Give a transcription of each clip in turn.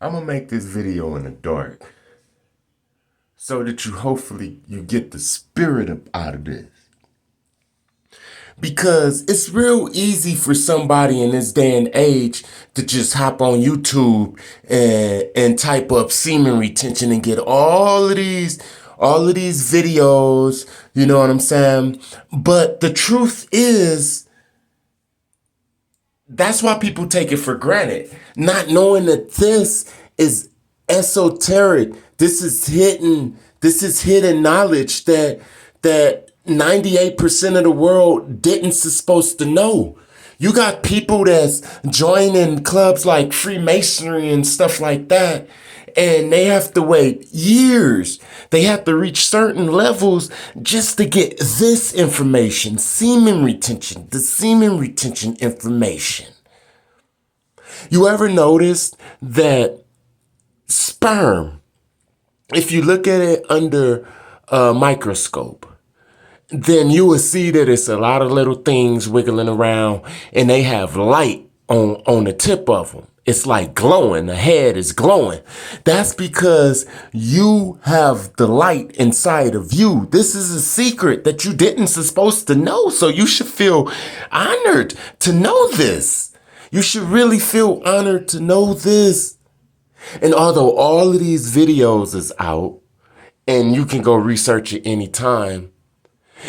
I'm gonna make this video in the dark so that hopefully you get the spirit out of this. Because it's real easy for somebody in this day and age to just hop on YouTube and type up semen retention and get all of these videos, you know what I'm saying? But the truth is, that's why people take it for granted, not knowing that this is esoteric. This is hidden knowledge that 98% of the world didn't supposed to know. You got people that's joining clubs like Freemasonry and stuff like that, and they have to wait years. They have to reach certain levels just to get this information, the semen retention information. You ever noticed that sperm, if you look at it under a microscope, then you will see that it's a lot of little things wiggling around and they have light on the tip of them. It's like glowing. The head is glowing. That's because you have the light inside of you. This is a secret that you didn't supposed to know. So you should feel honored to know this. You should really feel honored to know this. And although all of these videos is out and you can go research it anytime,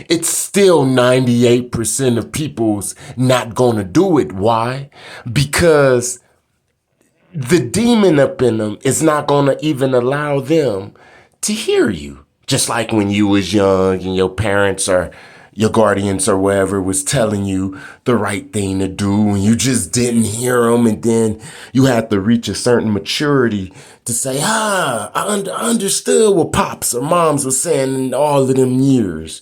it's still 98% of people's not gonna do it. Why? Because the demon up in them is not gonna even allow them to hear you. Just like when you was young and your parents or your guardians or whatever was telling you the right thing to do and you just didn't hear them, and then you had to reach a certain maturity to say, I understood what pops or moms were saying in all of them years.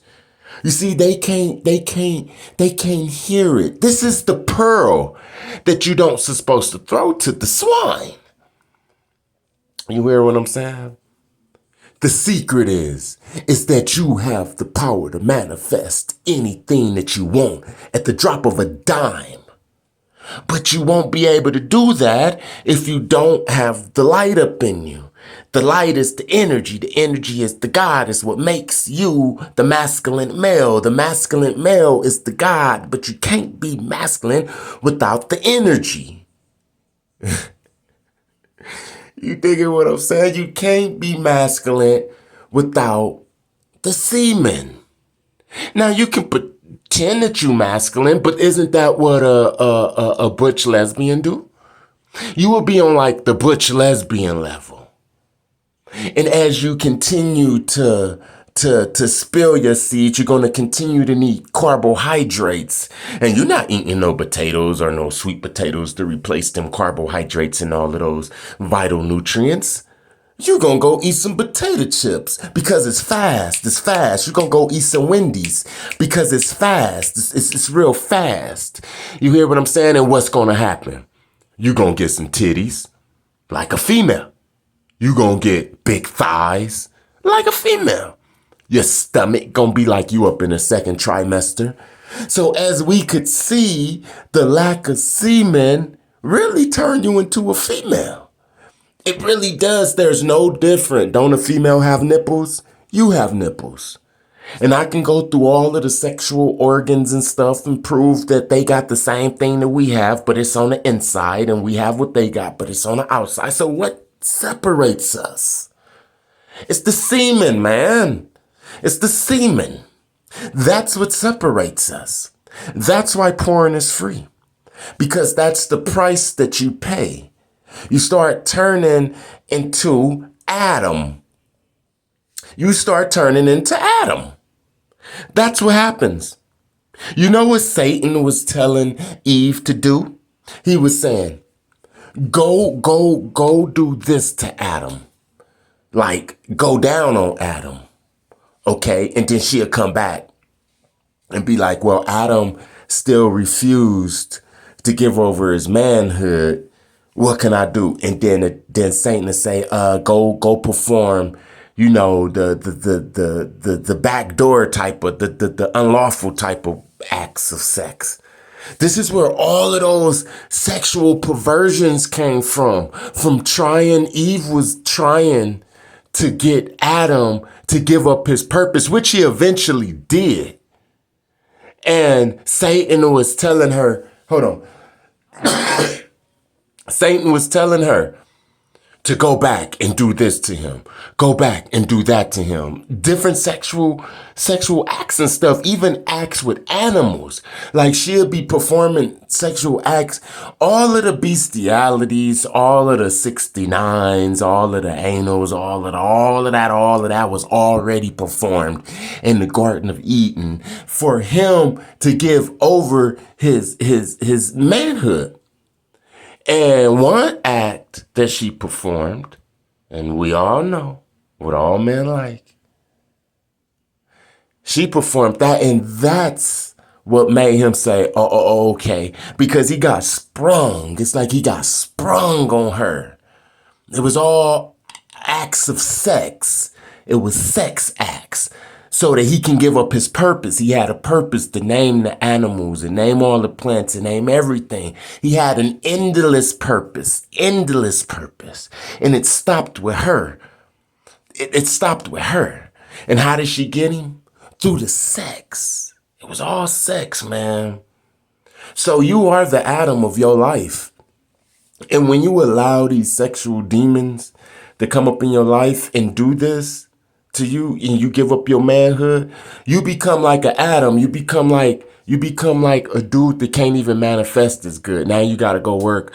You see, they can't hear it. This is the pearl that you don't supposed to throw to the swine. You hear what I'm saying? The secret is that you have the power to manifest anything that you want at the drop of a dime. But you won't be able to do that if you don't have the light up in you. The light is the energy. The energy is the God. Is what makes you the masculine male. The masculine male is the God, but you can't be masculine without the energy. You thinking what I'm saying? You can't be masculine without the semen. Now you can pretend that you masculine, but isn't that what a butch lesbian do? You will be on like the butch lesbian level. And as you continue to spill your seeds, you're going to continue to need carbohydrates. And you're not eating no potatoes or no sweet potatoes to replace them carbohydrates and all of those vital nutrients. You're going to go eat some potato chips because it's fast. It's fast. You're going to go eat some Wendy's because it's fast. It's real fast. You hear what I'm saying? And what's going to happen? You're going to get some titties like a female. You're going to get big thighs like a female. Your stomach going to be like you up in the second trimester. So as we could see, the lack of semen really turned you into a female. It really does. There's no different. Don't a female have nipples? You have nipples. And I can go through all of the sexual organs and stuff and prove that they got the same thing that we have, but it's on the inside, and we have what they got, but it's on the outside. So what separates us? It's the semen, man. It's the semen. That's what separates us. That's why porn is free, because that's the price that you pay. You start turning into Adam. You start turning into Adam. That's what happens. You know what Satan was telling Eve to do? He was saying, go do this to Adam. Like, go down on Adam. Okay? And then she'll come back and be like, well, Adam still refused to give over his manhood. What can I do? And then Satan will say, go perform, you know, the backdoor type of the unlawful type of acts of sex. This is where all of those sexual perversions came from Eve was trying to get Adam to give up his purpose, which he eventually did. And Satan was telling her, hold on. Satan was telling her to go back and do this to him. Go back and do that to him. Different sexual acts and stuff, even acts with animals. Like she'll be performing sexual acts, all of the bestialities, all of the 69s, all of the anals, all of that was already performed in the Garden of Eden for him to give over his manhood. And one act that she performed, and we all know what all men like, she performed that, and that's what made him say, oh, okay, because he got sprung. It's like he got sprung on her. It was all acts of sex. It was sex acts. So that he can give up his purpose. He had a purpose to name the animals and name all the plants and name everything. He had an endless purpose. And it stopped with her. It stopped with her. And how did she get him? Through the sex. It was all sex, man. So you are the Adam of your life. And when you allow these sexual demons to come up in your life and do this to you, and you give up your manhood, you become like an Adam. You become like a dude that can't even manifest as good. Now you got to go work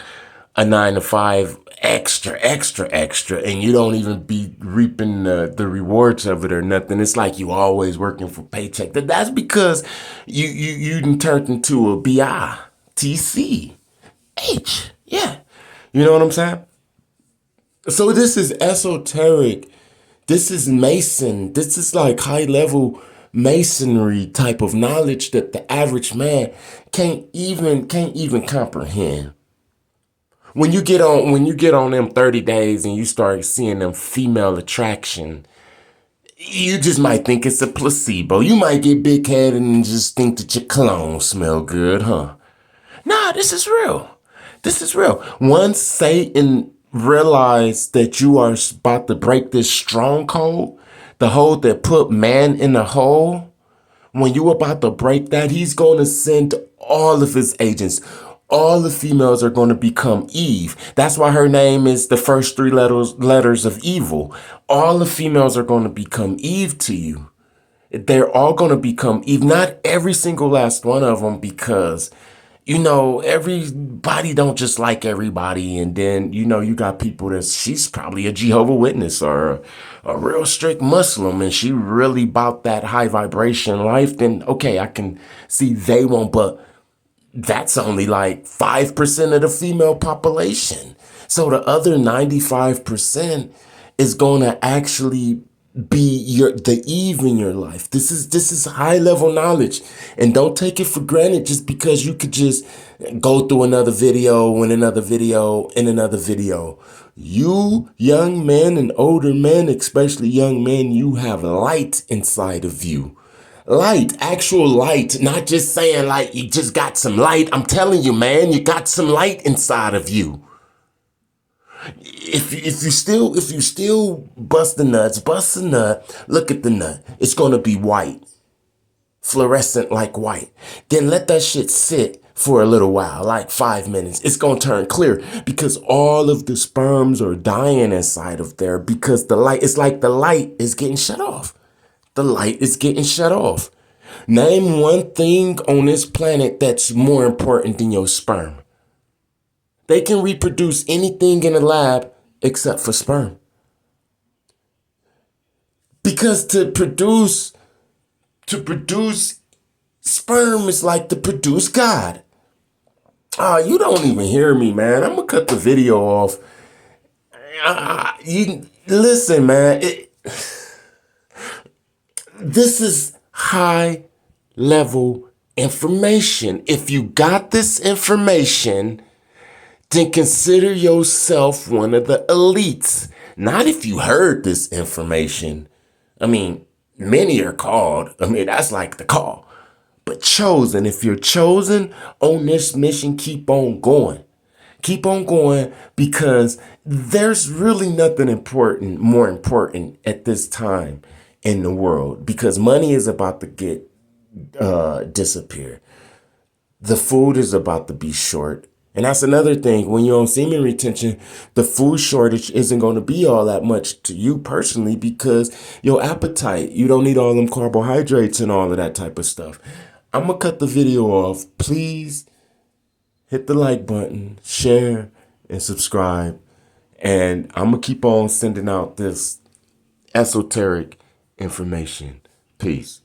a 9 to 5 extra, and you don't even be reaping the rewards of it or nothing. It's like you always working for paycheck. That's because you done turned into a BITCH. Yeah. You know what I'm saying? So this is esoteric. This is Mason. This is like high level masonry type of knowledge that the average man can't even comprehend. When you get on them 30 days and you start seeing them female attraction, you just might think it's a placebo. You might get big headed and just think that your cologne smell good, huh? Nah, this is real. This is real. Once Satan realize that you are about to break this stronghold, the hold that put man in a hole, when you about to break that, he's going to send all of his agents. All the females are going to become Eve. That's why her name is the first 3 letters of evil. All the females are going to become Eve to you. They're all going to become Eve. Not every single last one of them, because everybody don't just like everybody. And then, you got people she's probably a Jehovah's Witness or a real strict Muslim, and she really about that high vibration life. Then, okay, I can see they won't, but that's only like 5% of the female population. So the other 95% is going to actually be the Eve in your life. This is high level knowledge, and don't take it for granted just because you could just go through another video and another video and another video. You young men and older men, especially young men, you have light inside of you. Light, actual light, not just saying like you just got some light. I'm telling you, man, you got some light inside of you. If you still bust a nut, look at the nut. It's going to be white, fluorescent like white. Then let that shit sit for a little while, like 5 minutes. It's going to turn clear because all of the sperms are dying inside of there because it's like the light is getting shut off. The light is getting shut off. Name one thing on this planet that's more important than your sperm. They can reproduce anything in a lab except for sperm. Because to produce sperm is like to produce God. You don't even hear me, man. I'm going to cut the video off. Listen, man. This is high level information. If you got this information, then consider yourself one of the elites. Not if you heard this information. I mean, many are called. I mean, that's like the call. but chosen. If you're chosen on this mission, keep on going. Keep on going, because there's really nothing more important at this time in the world, because money is about to disappear. The food is about to be short. And that's another thing. When you're on semen retention, the food shortage isn't going to be all that much to you personally, because your appetite, you don't need all them carbohydrates and all of that type of stuff. I'm going to cut the video off. Please hit the like button, share, and subscribe. And I'm going to keep on sending out this esoteric information. Peace.